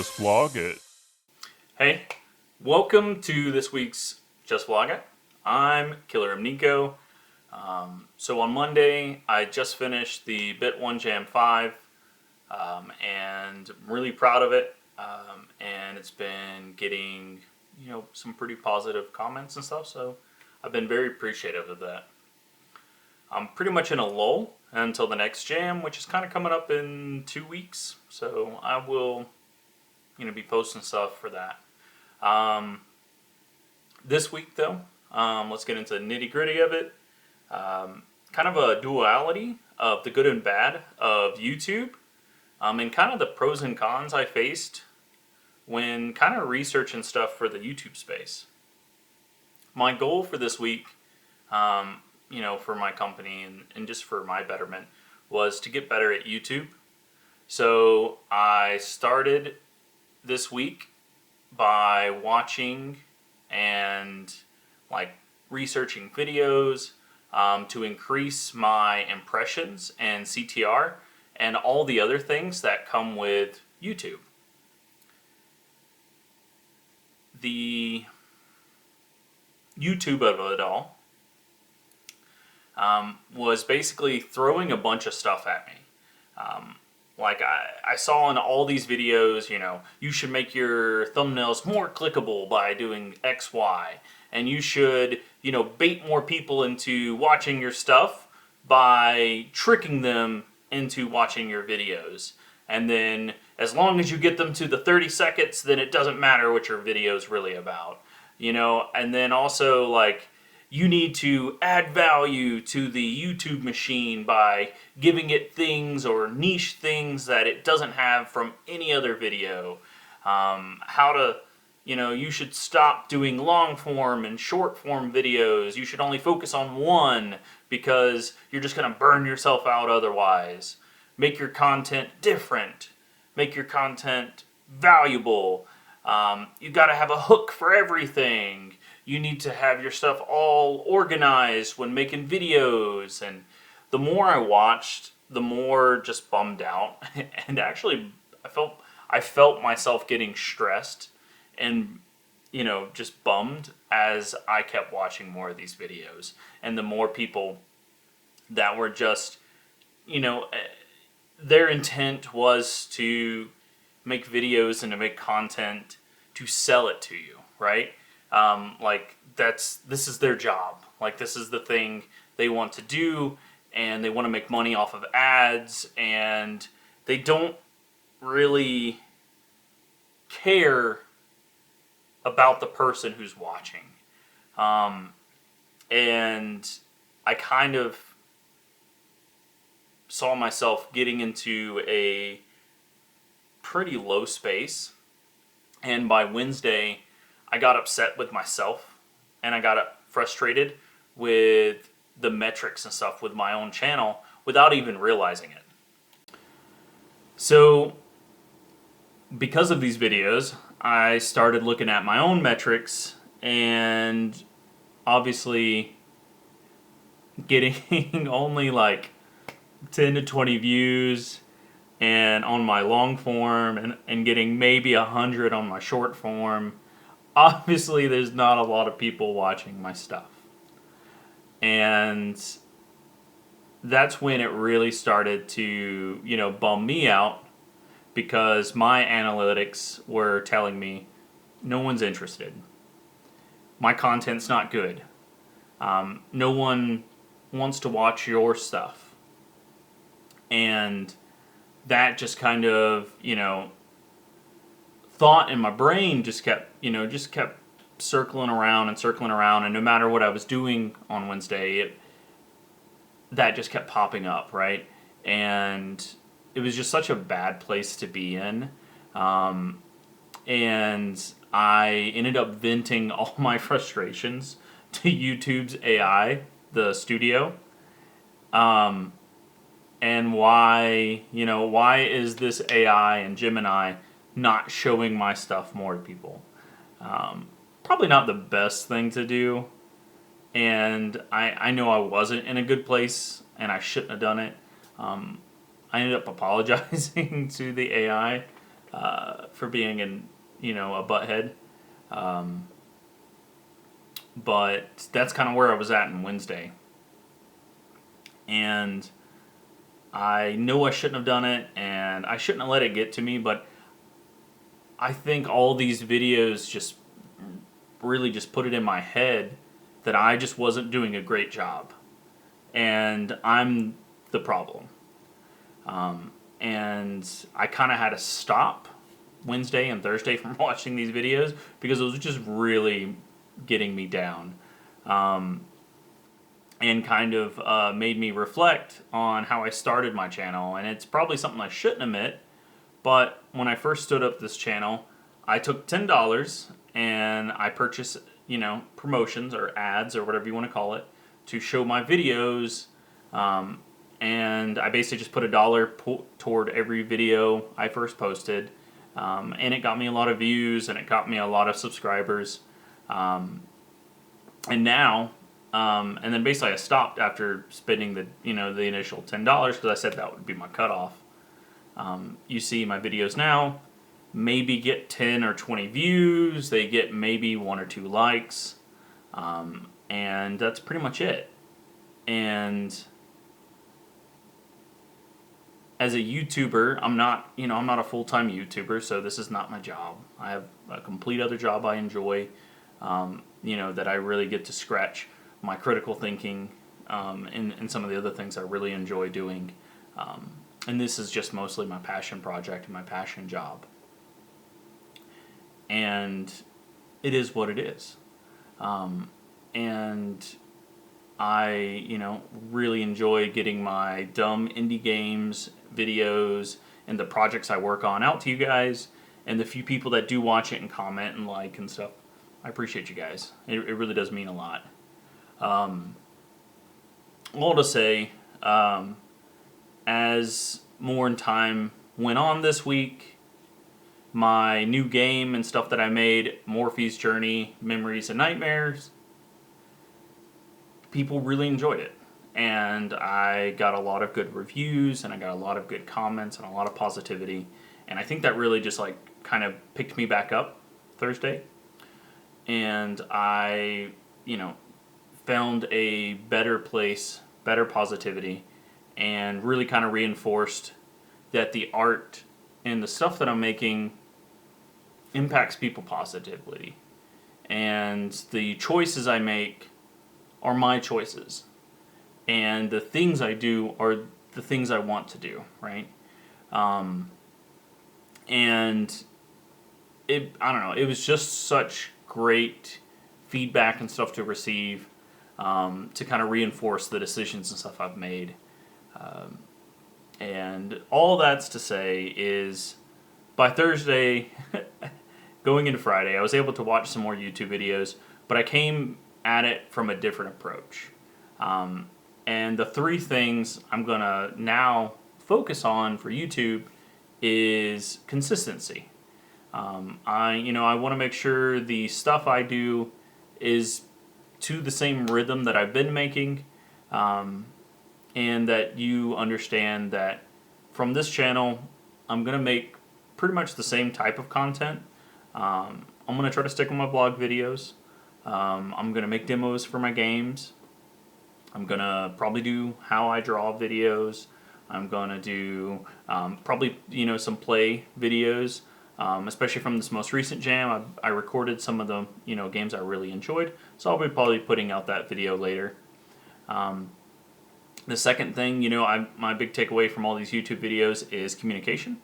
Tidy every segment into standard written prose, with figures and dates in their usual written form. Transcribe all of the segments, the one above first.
Just Vlog It. Hey, welcome to this week's Just Vlog It. I'm Killer M Niko. So on Monday, I just finished the Bit 1 Jam 5, and I'm really proud of it. And it's been getting, some pretty positive comments and stuff. So I've been very appreciative of that. I'm pretty much in a lull until the next jam, which is kind of coming up in 2 weeks. So I will, be posting stuff for that. This week, though, let's get into the nitty gritty of it. Kind of a duality of the good and bad of YouTube, and kind of the pros and cons I faced when kind of researching stuff for the YouTube space. My goal for this week, for my company and just for my betterment, was to get better at YouTube. So I started this week by watching and researching videos to increase my impressions and CTR and all the other things that come with YouTube. The YouTube of it all was basically throwing a bunch of stuff at me. I saw in all these videos, you should make your thumbnails more clickable by doing X, Y. And you should, bait more people into watching your stuff by tricking them into watching your videos. And then as long as you get them to the 30 seconds, then it doesn't matter what your video is really about. And then also you need to add value to the YouTube machine by giving it things or niche things that it doesn't have from any other video. You should stop doing long form and short form videos. You should only focus on one because you're just going to burn yourself out otherwise. Make your content different. Make your content valuable. You got to have a hook for everything. You need to have your stuff all organized when making videos. And the more I watched, the more just bummed out. And actually, I felt myself getting stressed and, just bummed as I kept watching more of these videos. And the more people that were just, their intent was to make videos and to make content to sell it to you, right? This is their job. This is the thing they want to do, and they want to make money off of ads, and they don't really care about the person who's watching. And I kind of saw myself getting into a pretty low space, and by Wednesday, I got upset with myself, and I got frustrated with the metrics and stuff with my own channel without even realizing it. So, because of these videos, I started looking at my own metrics and obviously getting only 10 to 20 views and on my long form and getting maybe 100 on my short form. Obviously, there's not a lot of people watching my stuff. And that's when it really started to, bum me out, because my analytics were telling me no one's interested. My content's not good. No one wants to watch your stuff. And that just kind of, thought in my brain just kept circling around, and no matter what I was doing on Wednesday, that just kept popping up, right? And it was just such a bad place to be in. And I ended up venting all my frustrations to YouTube's AI, the studio. And why is this AI and Gemini not showing my stuff more to people? Probably not the best thing to do. And I know I wasn't in a good place, and I shouldn't have done it. I ended up apologizing to the AI for being a butthead. But that's kind of where I was at on Wednesday. And I know I shouldn't have done it, and I shouldn't have let it get to me, but I think all these videos just really just put it in my head that I just wasn't doing a great job. And I'm the problem. And I kind of had to stop Wednesday and Thursday from watching these videos because it was just really getting me down. And kind of made me reflect on how I started my channel. And it's probably something I shouldn't admit, but when I first stood up this channel, I took $10 and I purchased, promotions or ads or whatever you want to call it to show my videos. And I basically just put $1 toward every video I first posted. And it got me a lot of views and it got me a lot of subscribers. And now, and then basically I stopped after spending the initial $10 because I said that would be my cutoff. You see my videos now maybe get 10 or 20 views. They get maybe 1 or 2 likes. And that's pretty much it. And as a YouTuber, I'm not a full-time YouTuber, so this is not my job. I have a complete other job I enjoy, that I really get to scratch my critical thinking and some of the other things I really enjoy doing. And this is just mostly my passion project and my passion job. And it is what it is. And I, really enjoy getting my dumb indie games, videos, and the projects I work on out to you guys. And the few people that do watch it and comment and like and stuff, I appreciate you guys. It really does mean a lot. All to say, as more in time went on this week, my new game and stuff that I made, Morphe's Journey, Memories and Nightmares, people really enjoyed it. And I got a lot of good reviews, and I got a lot of good comments, and a lot of positivity. And I think that really just kind of picked me back up Thursday. And I, found a better place, better positivity, and really kind of reinforced that the art and the stuff that I'm making impacts people positively. And the choices I make are my choices. And the things I do are the things I want to do, right? And I don't know, it was just such great feedback and stuff to receive, to kind of reinforce the decisions and stuff I've made. And all that's to say is, by Thursday, going into Friday, I was able to watch some more YouTube videos, but I came at it from a different approach. And the 3 things I'm going to now focus on for YouTube is consistency. I want to make sure the stuff I do is to the same rhythm that I've been making, and that you understand that from this channel, I'm going to make pretty much the same type of content. I'm going to try to stick with my blog videos. I'm going to make demos for my games. I'm going to probably do how I draw videos. I'm going to do probably, some play videos, especially from this most recent jam. I recorded some of the, games I really enjoyed, so I'll be probably putting out that video later. The second thing, my big takeaway from all these YouTube videos is communication.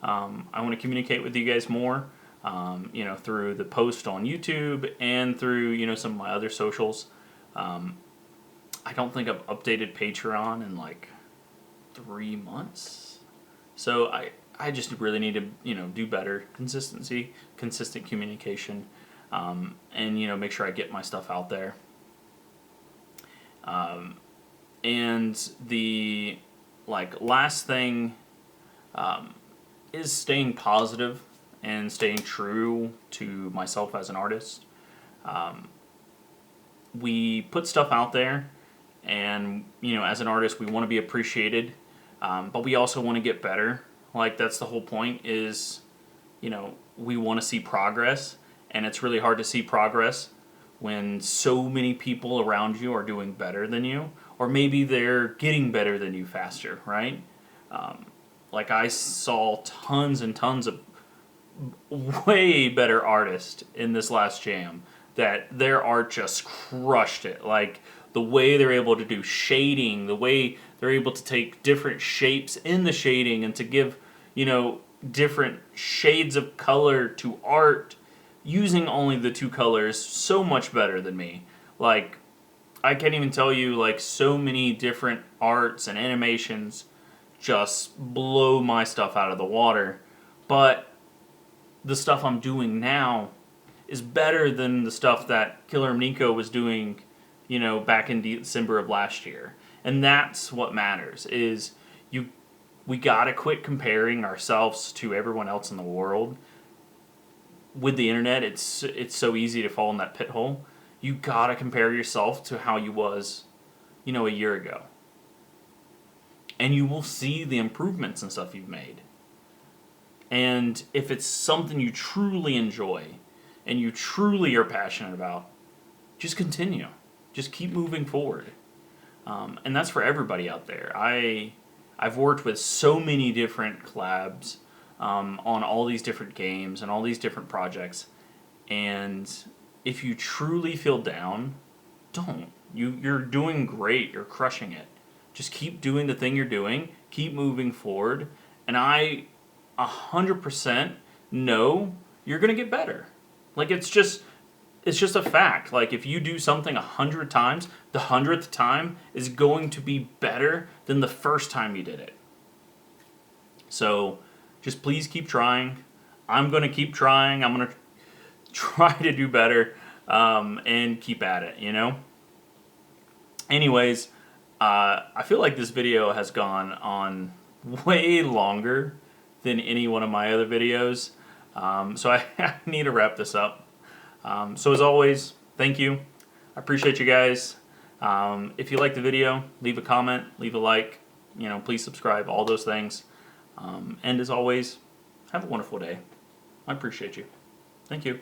I want to communicate with you guys more, through the post on YouTube and through, some of my other socials. I don't think I've updated Patreon in 3 months. So I just really need to, do better. Consistency, consistent communication, and, make sure I get my stuff out there. And the last thing is staying positive and staying true to myself as an artist. We put stuff out there, and as an artist, we want to be appreciated, but we also want to get better. That's the whole point, is we want to see progress, and it's really hard to see progress when so many people around you are doing better than you, or maybe they're getting better than you faster, right? Like I saw tons and tons of way better artists in this last jam that their art just crushed it. Like the way they're able to do shading, the way they're able to take different shapes in the shading and to give, different shades of color to art using only the two colors, so much better than me. Like, I can't even tell you, like, so many different arts and animations just blow my stuff out of the water. But the stuff I'm doing now is better than the stuff that Killer M Niko was doing, back in December of last year. And that's what matters, is we gotta quit comparing ourselves to everyone else in the world. With the internet, it's so easy to fall in that pit hole. You gotta compare yourself to how you was, a year ago. And you will see the improvements and stuff you've made. And if it's something you truly enjoy and you truly are passionate about, just continue. Just keep moving forward. And that's for everybody out there. I've worked with so many different collabs on all these different games and all these different projects. And if you truly feel down, don't. You're doing great. You're crushing it. Just keep doing the thing you're doing. Keep moving forward. And I 100% know you're going to get better. Like, it's just a fact. Like, if you do something 100 times, the 100th time is going to be better than the first time you did it. So, just please keep trying. I'm going to keep trying. I'm going to try to do better and keep at it, Anyways, I feel like this video has gone on way longer than any one of my other videos. So I need to wrap this up. So as always, thank you. I appreciate you guys. If you like the video, leave a comment, leave a like, please subscribe, all those things. And as always, have a wonderful day. I appreciate you. Thank you.